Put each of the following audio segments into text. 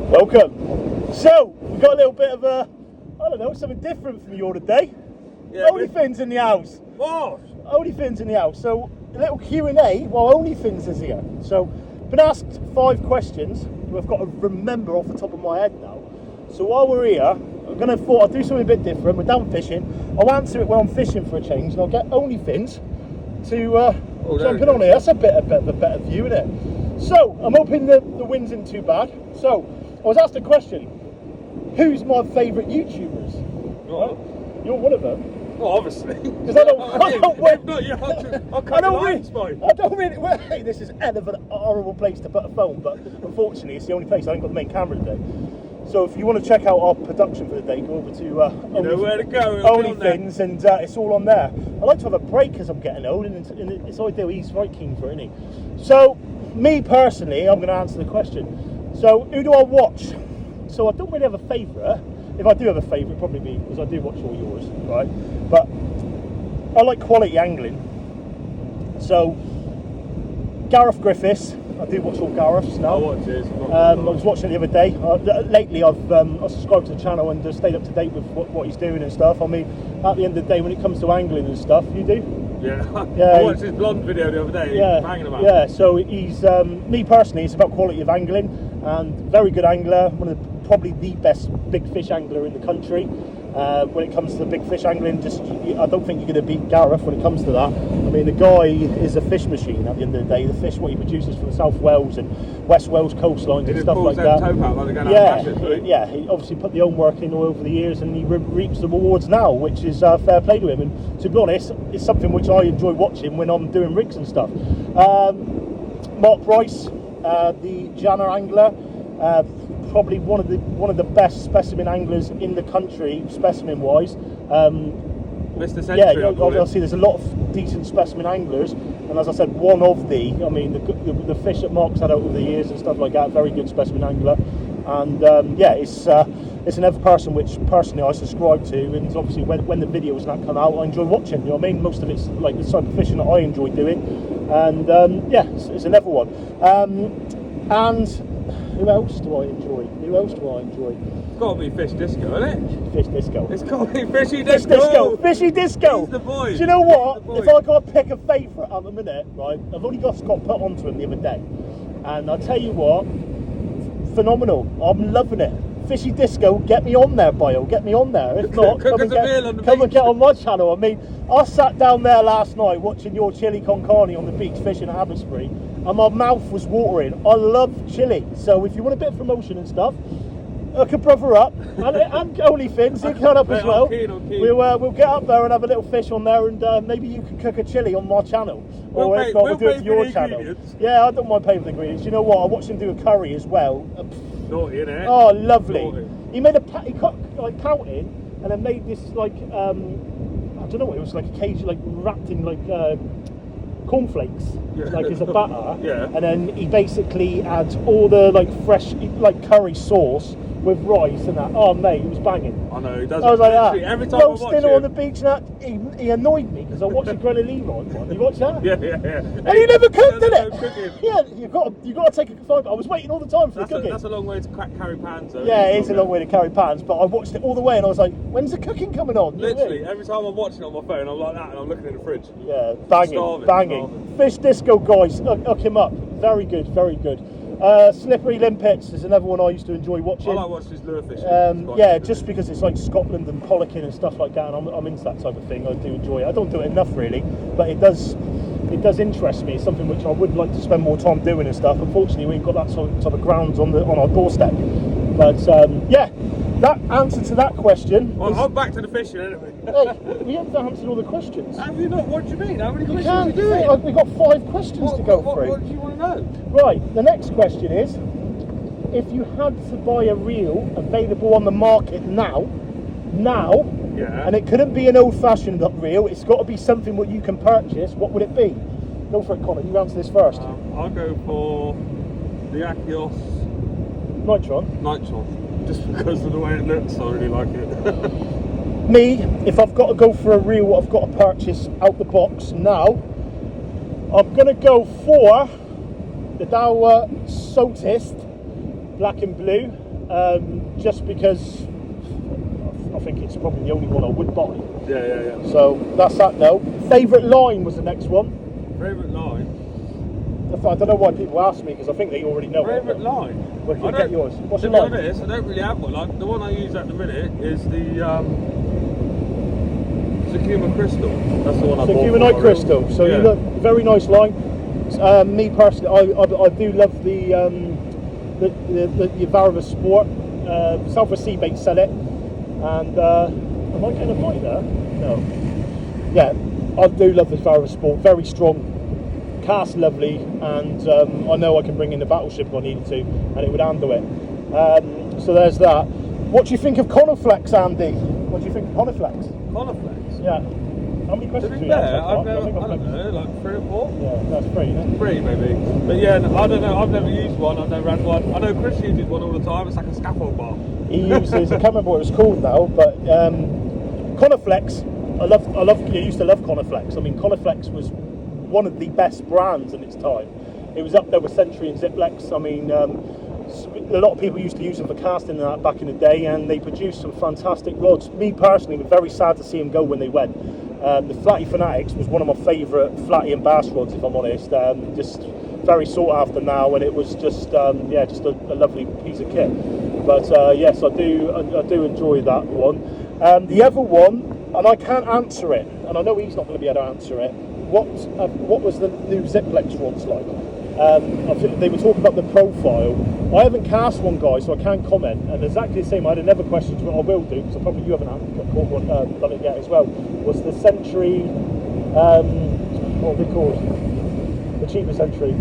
Welcome. So, we've got a little bit of a, I don't know, something different from you all today. Yeah, Onlyfins in the house. What? Onlyfins in the house. So, a little Q&A while Onlyfins is here. So, been asked 5 questions. I've got to remember off the top of my head now. So, while we're here, I thought I'd do something a bit different. We're down fishing. I'll answer it when I'm fishing for a change, and I'll get Onlyfins to jump in on here. That's a bit of a better view, isn't it? So, I'm hoping the wind's isn't too bad. So, I was asked a question. Who's my favourite YouTubers? Right. You're one of them. Well, obviously. Because I don't really. Well, hey, this is hell of a horrible place to put a phone, but unfortunately, it's the only place I ain't got the main camera today. So if you want to check out our production for the day, go over to where to go. Onlyfins, and it's all on there. I like to have a break as I'm getting old, and it's ideal. He's right keen for it, isn't he? So, me personally, I'm going to answer the question. So, who do I watch? So I don't really have a favourite. If I do have a favourite, probably me, because I do watch all yours, right? But I like quality angling. So Gareth Griffiths, I do watch all Gareths now. I watch his. I was watching it the other day. Lately, I've subscribed to the channel and stayed up to date with what he's doing and stuff. I mean, at the end of the day, when it comes to angling and stuff, you do. Yeah. Yeah. I watched his blonde video the other day. Yeah. Banging about. Yeah. So he's me personally. It's about quality of angling, and very good angler. One of the, probably the best big fish angler in the country. When it comes to the big fish angling, I don't think you're going to beat Gareth when it comes to that. I mean, the guy is a fish machine at the end of the day. The fish, what he produces from the South Wales and West Wales coastlines and stuff like that. Yeah, he obviously put the homework in all over the years, and he reaps the rewards now, which is fair play to him. And to be honest, it's something which I enjoy watching when I'm doing rigs and stuff. Mark Bryce, the Jana angler. Probably one of the best specimen anglers in the country, specimen wise. Mr. Century, yeah, obviously there's a lot of decent specimen anglers, and as I said, one of the fish that Mark's had out over the years and stuff like that, very good specimen angler. And yeah, it's another person which personally I subscribe to, and obviously when the videos and that come out, I enjoy watching. You know what I mean? Most of it's like the type of fishing that I enjoy doing, and yeah, it's another one. And who else do I enjoy? It's got to be Fish Disco, isn't it? Fish Disco. It's got to be Fishy Fish Disco. Disco. Fishy Disco. He's the boy. Do you know what? If I got to pick a favourite at the minute, right? I've only got put onto him the other day, and I'll tell you what, phenomenal. I'm loving it. Fishy Disco, get me on there, Bio. Get me on there. If not, come and get on my channel. I mean, I sat down there last night watching your chili con carne on the beach fishing at Abbotsbury, and my mouth was watering. I love chili. So if you want a bit of promotion and stuff, hook a brother up, and Onlyfins, you can up as well. I'm keen. We'll get up there and have a little fish on there, and maybe you can cook a chili on my channel. Or if not, we'll do it for your channel. Yeah, I don't mind paying for the ingredients. You know what? I watched him do a curry as well. Naughty, innit? Oh, lovely. Naughty. He made he cut like pouting, and then made this like I don't know what it was, like a cage like wrapped in like cornflakes, like as a batter. Yeah. And then he basically adds all the like fresh like curry sauce with rice and that. Oh mate, it was banging. I know, he does. I was like that. Every time I watch dinner him on the beach and that, he annoyed me because I watched the Grella Leroy one. You watch that? Yeah. And he never cooked, did it? Cooking. Yeah, you got to take a photo. I was waiting all the time for the cooking. That's a long way to carry pans, though. Yeah, it is a long way to carry pans, but I watched it all the way and I was like, when's the cooking coming on? Literally, every time I'm watching it on my phone, I'm like that, and I'm looking in the fridge. Yeah, banging. Fish Disco, guys, hook him up. Very good, very good. Slippery Limpets is another one I used to enjoy watching. I like watching his lure fishing. Yeah, just because it's like Scotland and pollocking and stuff like that, and I'm into that type of thing. I do enjoy it. I don't do it enough really, but it does interest me. It's something which I would like to spend more time doing and stuff. Unfortunately, we ain't got that sort of grounds on our doorstep. But yeah, that answer to that question. Well, I'm back to the fishing anyway. Hey, we haven't answered all the questions. Have you not? What do you mean? How many questions are you doing? We've got 5 questions to go through. What do you want to know? Right, the next question is, if you had to buy a reel available on the market now, yeah, and it couldn't be an old-fashioned reel, it's got to be something what you can purchase, what would it be? Go for it, Connor. You answer this first. I'll go for the Achios Nitron, just because of the way it looks. I really like it. Me, if I've got to go for a reel, what I've got to purchase out the box now, I'm going to go for the Daiwa Sotist Black and Blue. just because I think it's probably the only one I would buy. Yeah. So that's that now. Favourite line was the next one. Favourite line? I don't know why people ask me, because I think they already know. Favourite line? Well, you get yours. What's to your be line? honest, I don't really have one. Like, the one I use at the minute is the Sakuma Crystal. That's the one I bought. Sakuma for Night my Crystal. reels. So you got very nice line. Me personally, I do love the Yvarava Sport. South of Seabait sell it, and am I getting a bite there? No. Yeah, I do love the Yvarava Sport. Very strong, cast lovely, and I know I can bring in the Battleship if I needed to, and it would handle it. So there's that. What do you think of Coniflex, Andy? What do you think of Coniflex? Coniflex? Yeah. How many To questions be do you have? fair, so far? I've never, think I don't know, like 3 or 4? Yeah, that's 3, isn't it? 3 maybe. But yeah, I don't know, I've never used one, I've never had one. I know Chris uses one all the time, it's like a scaffold bar. He uses, I can't remember what it was called now, but Coniflex, I used to love Coniflex. I mean, Coniflex was one of the best brands in its time. It was up there with Century and Ziplex. I mean, a lot of people used to use them for casting and that back in the day, and they produced some fantastic rods. Me personally, was very sad to see them go when they went. The Flatty Fanatics was one of my favourite Flatty and bass rods, if I'm honest. Just very sought after now, and it was just just a lovely piece of kit. But yes, I do enjoy that one. The other one, and I can't answer it, and I know he's not going to be able to answer it. What was the new Ziplex rods like? They were talking about the profile. I haven't cast one, guys, so I can't comment. And exactly the same, I had another question, which I will do, because probably you haven't done it yet as well. Was the Century, what are they called? The cheaper Century.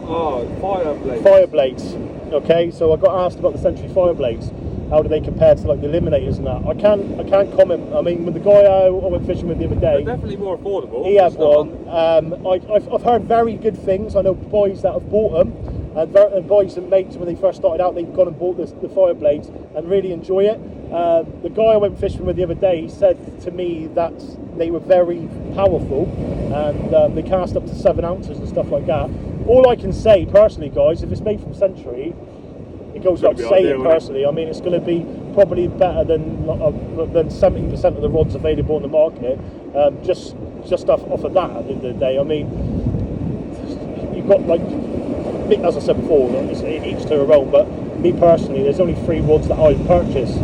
Oh, Fireblades. Fireblades. Okay, so I got asked about the Century Fireblades. How do they compare to like the Eliminators and that? I can't comment. I mean, with the guy I went fishing with the other day, They're definitely more affordable. he had one. I've heard very good things. I know boys that have bought them, and boys and mates when they first started out, they've gone and bought the Fireblades and really enjoy it. The guy I went fishing with the other day, he said to me that they were very powerful, and they cast up to 7 ounces and stuff like that. All I can say personally, guys, if it's made from Century, it goes without saying personally. I mean, it's going to be probably better than 70% of the rods available on the market. Just off of that at the end of the day. I mean, you've got like, as I said before, it's each to their own. But me personally, there's only 3 rods that I've purchased: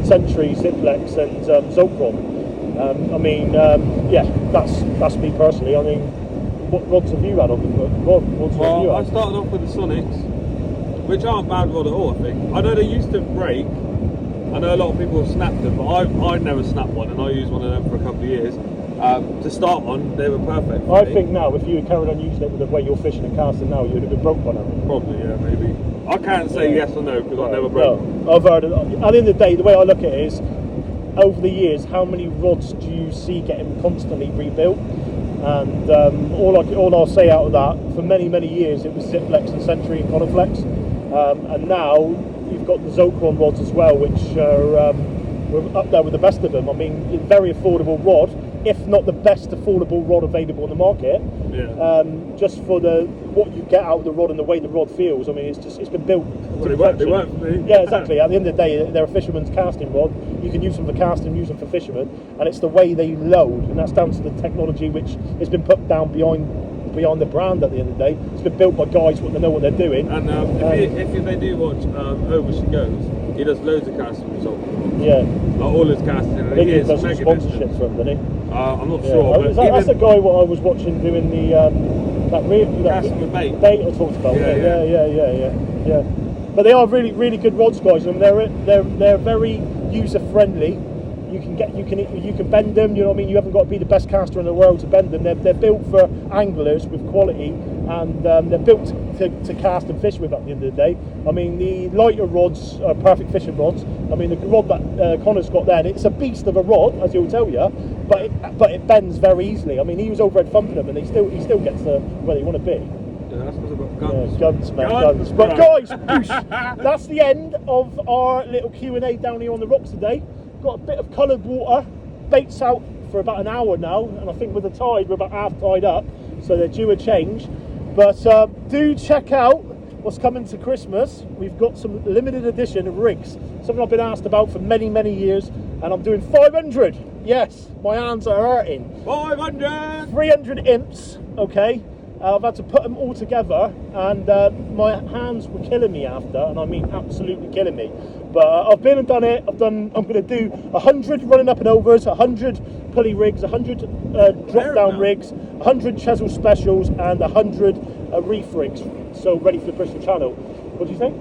Century, Ziplex, and Zocron. I mean, that's me personally. I mean, what rods have you had on the rods? Well, I started off with the Sonics, which aren't bad rod at all, I think. I know they used to break. I know a lot of people have snapped them, but I've never snapped one, and I used one of them for a couple of years. To start on, they were perfect for me. think now, if you had carried on using it with the way you're fishing and casting now, you'd have been broke by now. Probably, yeah, maybe. I can't say yes or no because I never broke. No, I've heard it. At the end of the day, the way I look at it is, over the years, how many rods do you see getting constantly rebuilt? And all I'll say out of that, for many years, it was Ziplex and Century and Coniflex. And now you've got the Zocron rods as well, which are we're up there with the best of them. I mean, very affordable rod, if not the best affordable rod available on the market. Yeah. Just for what you get out of the rod and the way the rod feels. I mean, it's been built. Well, they work for me. Yeah, exactly. At the end of the day, they're a fisherman's casting rod. You can use them for casting, use them for fishermen, and it's the way they load, and that's down to the technology which has been put down beyond the brand. At the end of the day, it's been built by guys who know what they're doing. And if they do watch Over She Goes, he does loads of casting results. Yeah, Like all his casting. I think he does some sponsorship for them, doesn't he? I'm not sure. But That's the guy what I was watching doing the casting with bait. Bait I talked about. Yeah. But they are really good rods, guys. I mean, they're very user friendly. You can bend them. You know what I mean. You haven't got to be the best caster in the world to bend them. They're built for anglers with quality, and they're built to cast and fish with. At the end of the day, I mean, the lighter rods are perfect fishing rods. I mean, the rod that Connor's got there, it's a beast of a rod, as he'll tell you, but it bends very easily. I mean, he was overhead thumping them, and he still gets to where they want to be. Yeah, that's because I've got guns. Yeah, guns, man, guns. But guys, whoosh, that's the end of our little Q&A down here on the rocks today. Got a bit of coloured water, baits out for about an hour now, and I think with the tide we're about half tied up, so they're due a change. But do check out what's coming to Christmas, we've got some limited edition rigs. Something I've been asked about for many, many years, and I'm doing 500. Yes, my hands are hurting. 500! 300 imps, okay? I've had to put them all together, and my hands were killing me after, and I mean absolutely killing me. But I've been and done it. I'm going to do 100 running up and overs, 100 pulley rigs, 100 drop down rigs, 100 Chesil specials, and 100 reef rigs. So ready for the Bristol Channel. What do you think?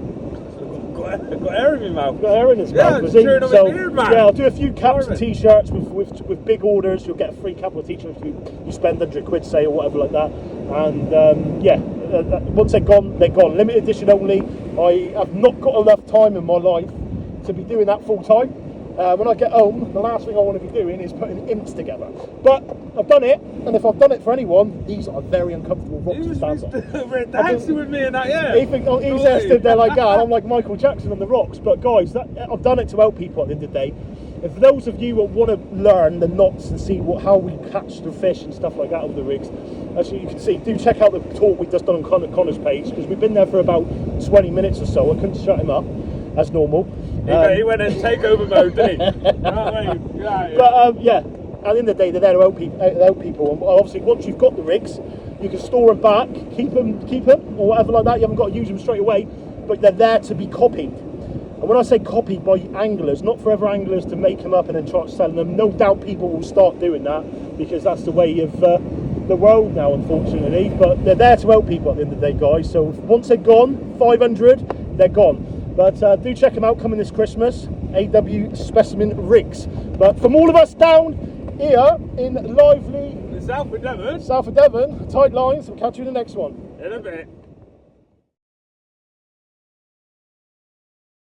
I've got air in my mouth. Got hair in his Yeah, mouth. it's chewing on my beard, man. Yeah, I'll do a few caps and Blimey. t-shirts with big orders. You'll get a free couple of t-shirts if you spend 100 quid, say, or whatever like that. And yeah, once they're gone, they're gone. Limited edition only. I have not got enough time in my life to be doing that full time. When I get home, the last thing I want to be doing is putting imps together. But I've done it, and if I've done it for anyone, these are very uncomfortable rocks He to stand on. was dancing with me in that, yeah. He's there stood there like that, and I'm like Michael Jackson on the rocks. But guys, I've done it to help people at the end of the day. If those of you that want to learn the knots and see how we catch the fish and stuff like that over the rigs, as you can see, do check out the talk we've just done on Connor's page, because we've been there for about 20 minutes or so. I couldn't shut him up, as normal. He went in takeover mode, didn't he? You know what I mean? Yeah. But yeah, at the end of the day, they're there to help people. And obviously, once you've got the rigs, you can store them back, keep them, or whatever like that. You haven't got to use them straight away, but they're there to be copied. And when I say copied by anglers, not forever anglers to make them up and then try selling them. No doubt people will start doing that, because that's the way of the world now, unfortunately. But they're there to help people at the end of the day, guys. So once they're gone, 500, they're gone. But do check them out coming this Christmas, AW Specimen Rigs. But from all of us down here in lively South of Devon. South of Devon, tight lines, we'll catch you in the next one. In a bit.